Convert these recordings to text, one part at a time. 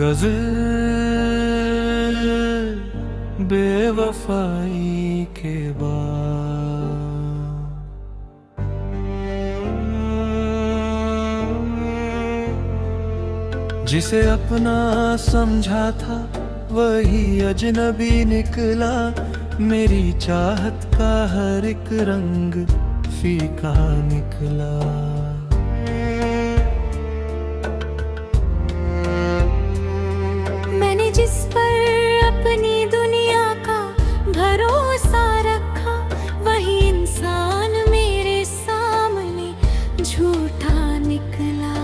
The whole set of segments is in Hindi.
गज़ल बेवफाई के बाद। जिसे अपना समझा था वही अजनबी निकला। मेरी चाहत का हर एक रंग फीका निकला। मैंने जिस पर अपनी दुनिया का भरोसा रखा, वही इंसान मेरे सामने झूठा निकला।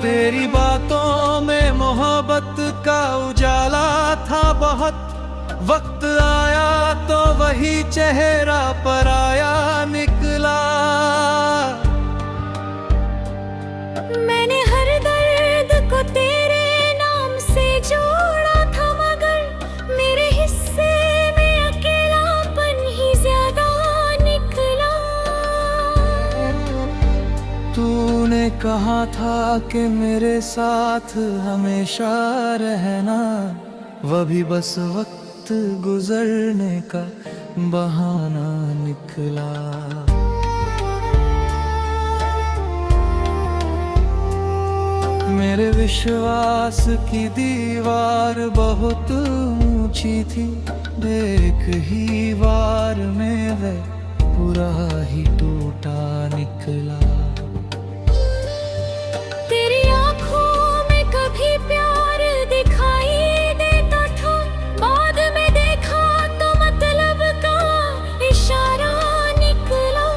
तेरी बातों में मोहब्बत का उजाला था बहुत। वक्त आया तो वही चेहरा पराया निकला। मैंने हर दर्द को तेरे नाम से जोड़ा था, मगर मेरे हिस्से में अकेलापन ही ज्यादा निकला। तूने कहा था कि मेरे साथ हमेशा रहना, वह भी बस वक्त गुजरने का बहाना निकला। मेरे विश्वास की दीवार बहुत ऊंची थी। एक ही वार में वह पूरा ही टूटा निकला। तेरी आँखों में कभी प्यार दिखाई देता था, बाद में देखा तो मतलब का इशारा निकला।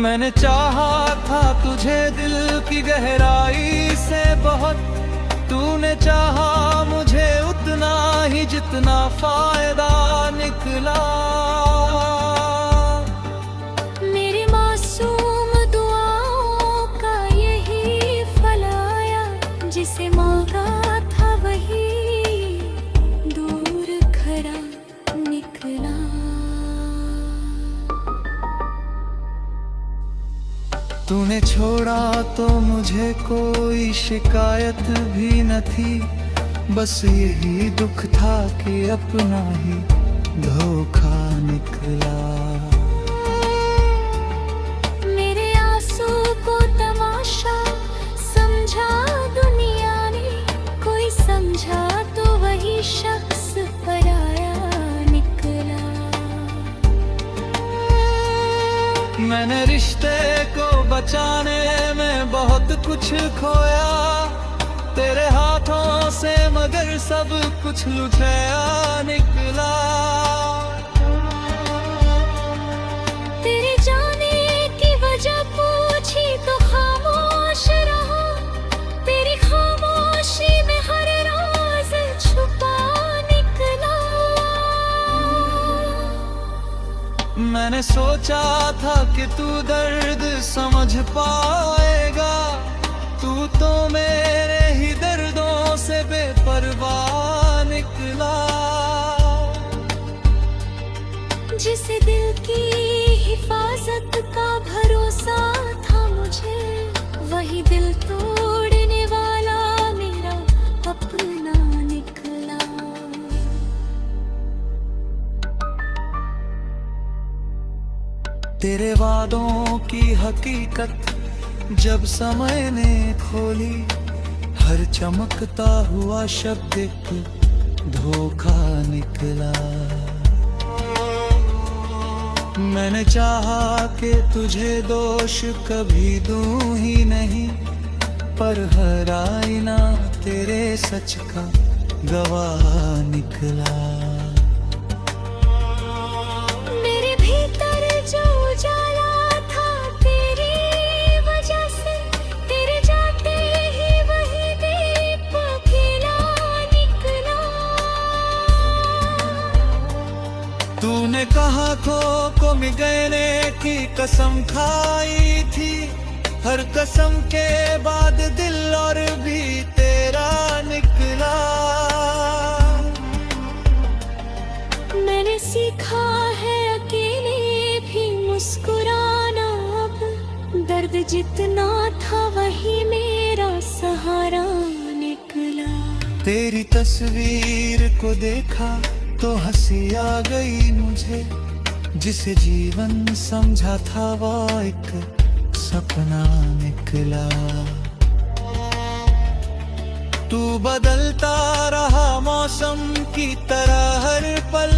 मैंने चाहा था तुझे दिल की गहराई से बहुत। तूने चाहा मुझे उतना ही जितना फायदा निकला। मेरी मासूम दुआओं का यही फल आया, जिसे मांगा था वही दूर खड़ा निकला। तूने छोड़ा तो मुझे कोई शिकायत भी न थी। बस यही दुख था कि अपना ही धोखा निकला। मेरे आंसू को तमाशा समझा दुनिया ने, कोई समझा तो वही शख्स पराया निकला। मैंने रिश्ते को बचाने में बहुत कुछ खोया तेरे हाथों से, मगर सब कुछ लुटाया निकला। तेरे जाने की वजह पूछी तो खामोश रहा, तेरी खामोशी में हर राज छुपा निकला। मैंने सोचा था कि तू दर्द समझ पाएगा, तू तो मेरे ही दर्दों से बेपरवाह निकला। जिसे दिल की हिफाजत का भरोसा था मुझे, वही दिल तोड़ने वाला मेरा अपना निकला। तेरे वादों की हकीकत जब समय ने खोली, हर चमकता हुआ शब्द एक धोखा निकला। मैंने चाहा कि तुझे दोष कभी दूं ही नहीं, पर हर आईना तेरे सच का गवाह निकला। मेरे भीतर जो उजाला था तेरी वजह से, तेरे जाते ही वही दीप खिला निकला। तूने कहा खो को मिगने की कसम खाई थी, हर कसम के बाद दिल और भी तेरा निकला। मैंने सीखा है अकेले भी मुस्कुराना, अब दर्द जितना था वही मेरा सहारा निकला। तेरी तस्वीर को देखा तो हंसी आ गई मुझे, जिसे जीवन समझा था वो एक सपना निकला। तू बदलता रहा मौसम की तरह हर पल,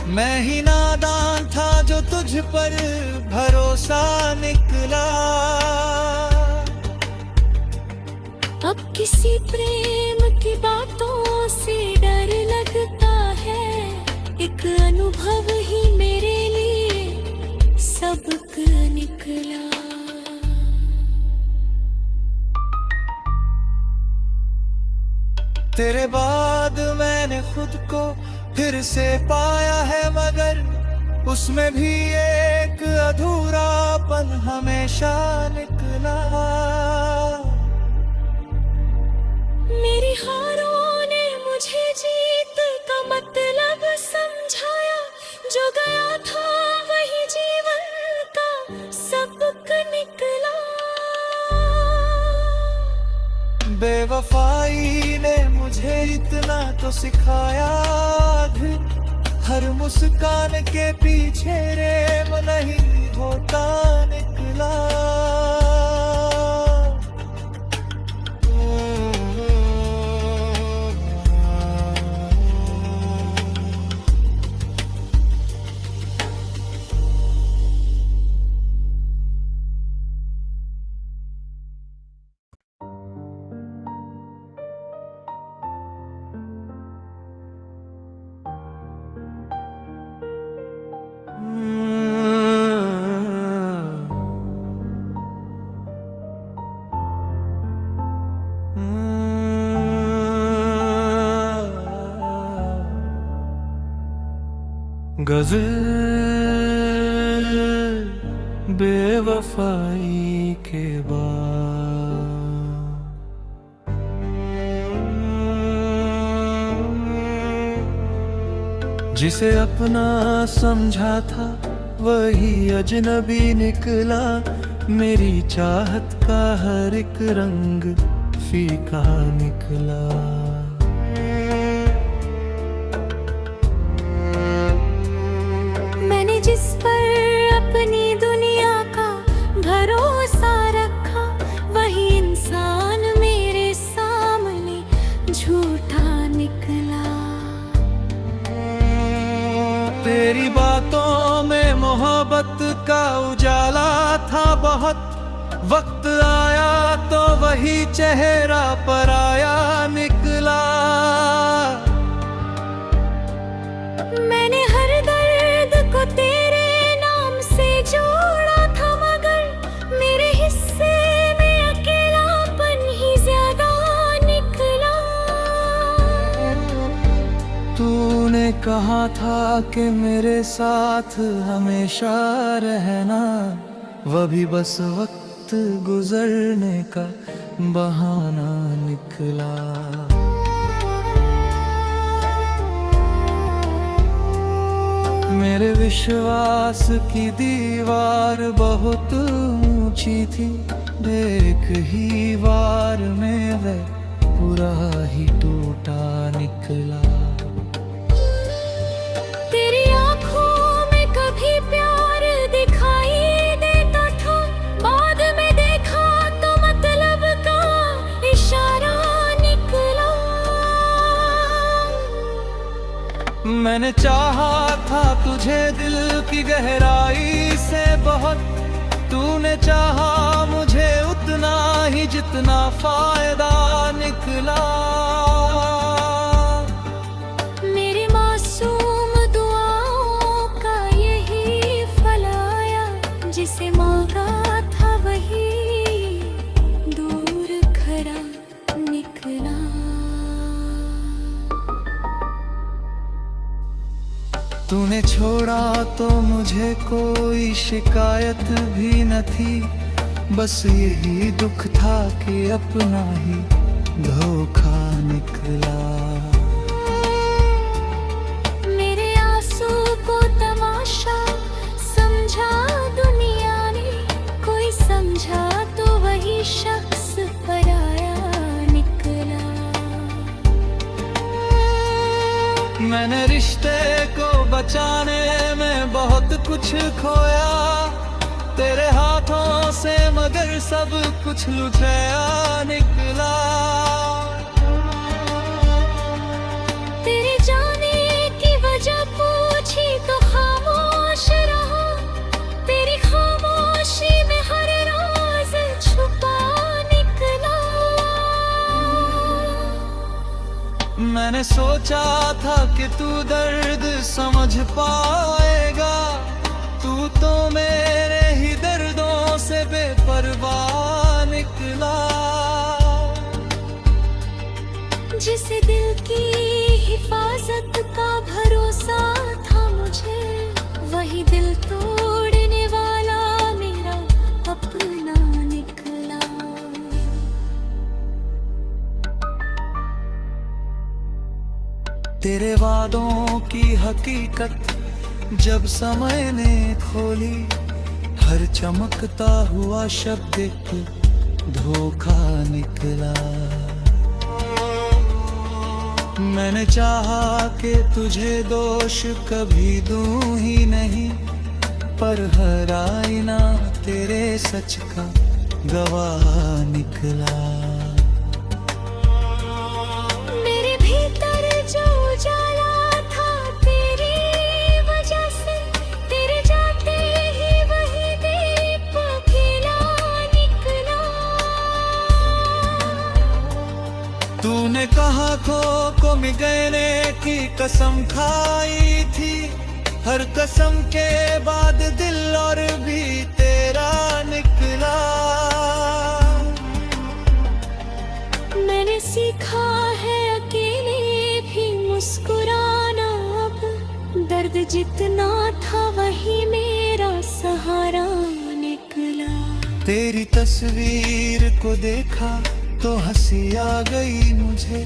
मैं ही नादान था जो तुझ पर भरोसा निकला। अब किसी प्रेम की बातों से डर लगता है, एक अनुभव ही मेरे लिए सबक निकला। तेरे बाद मैंने खुद को फिर से पाया है, मगर उसमें भी एक अधूरापन हमेशा निकला। मेरी हारों ने मुझे जीत का मतलब समझाया, जो गया था वही जीवन का सबक निकला। बेवफाई ने मुझे इतना तो सिखाया, हर मुस्कान के पीछे प्रेम नहीं होता निकला। गज़ल बेवफाई के बाद, जिसे अपना समझा था वही अजनबी निकला। मेरी चाहत का हर एक रंग फीका निकला। जिस पर अपनी दुनिया का भरोसा रखा, वही इंसान मेरे सामने झूठा निकला। तेरी बातों में मोहब्बत का उजाला था बहुत, वक्त आया तो वही चेहरा पराया निकला। मैंने हर दर्द को तेरे नाम से जोड़ा था, मगर मेरे हिस्से में अकेलापन ही ज्यादा निकला। तूने कहा था कि मेरे साथ हमेशा रहना, वह भी बस वक्त गुजरने का बहाना निकला। मेरे विश्वास की दीवार बहुत ऊंची थी, एक ही वार में वह पूरा ही टूटा निकला। तेरी आँखों में कभी प्यार दिखाई देता था, बाद में देखा तो मतलब का इशारा निकला। मैंने चाहा था तुझे दिल की गहराई से बहुत, तूने चाहा मुझे उतना ही जितना फायदा निकला। मेरी मासूम दुआओं का यही फल आया, जिसे मांगा था वही दूर खरा निकला। तूने छोड़ा तो मुझे कोई शिकायत भी न थी, बस यही दुख था कि अपना ही धोखा निकला। मेरे आंसू को तमाशा समझा दुनिया ने, कोई समझा मैंने रिश्ते को बचाने में बहुत कुछ खोया, तेरे हाथों से मगर सब कुछ लुझाया निकला। तेरे जाने की वजह पूछी तो खामोश रहा, तेरी खामोशी में हर राज छुपा निकला। मैंने सोचा था कि तू दर्द समझ पाएगा, तू तो मेरे ही दर्दों से बेपरवाह निकला। जिसे दिल की हिफाजत का भरोसा था मुझे, वही दिल तोड़ने वाला मेरा अपना निकला। तेरे वादों की हकीकत जब समय ने खोली, हर चमकता हुआ शब्द एक धोखा निकला। मैंने चाहा कि तुझे दोष कभी दूं ही नहीं, पर हर आईना तेरे सच का गवाह निकला। मेरे भीतर जो उजाला था तेरी वजह से, तेरे जाते ही वही दीप खिला निकला। तूने कहा खो को मिगने की कसम खाई थी, हर कसम के बाद दिल और भी तेरा निकला। मैंने सीखा है अकेले भी मुस्कुराना अब, दर्द जितना था वही मेरा सहारा निकला। तेरी तस्वीर को देखा तो हंसी आ गई मुझे,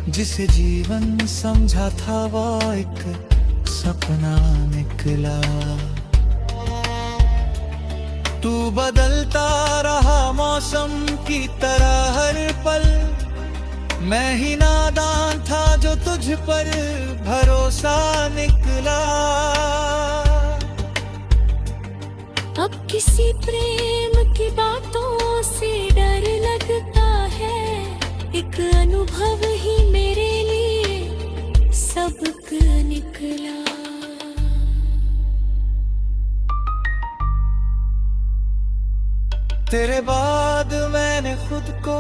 जिसे जीवन समझा था वो एक सपना निकला। तू बदलता रहा मौसम की तरह हर पल, मैं ही नादान था जो तुझ पर भरोसा निकला। अब किसी प्रेम की बातों से डर लगता है, एक अनुभव ही मेरे लिए सबक निकला। तेरे बाद मैंने खुद को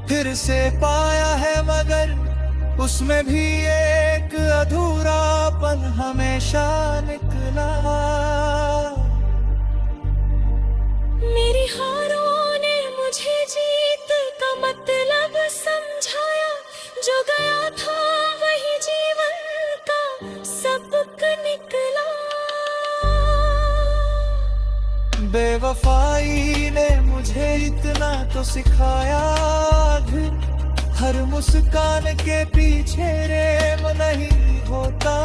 फिर से पाया है, मगर उसमें भी एक अधूरापन हमेशा निकला। मेरी हारों ने मुझे जीत का मतलब समझाया, जो गया था वही जीवन का सबक निकला। बेवफाई ने मुझे इतना तो सिखाया, हर मुस्कान के पीछे प्रेम नहीं होता।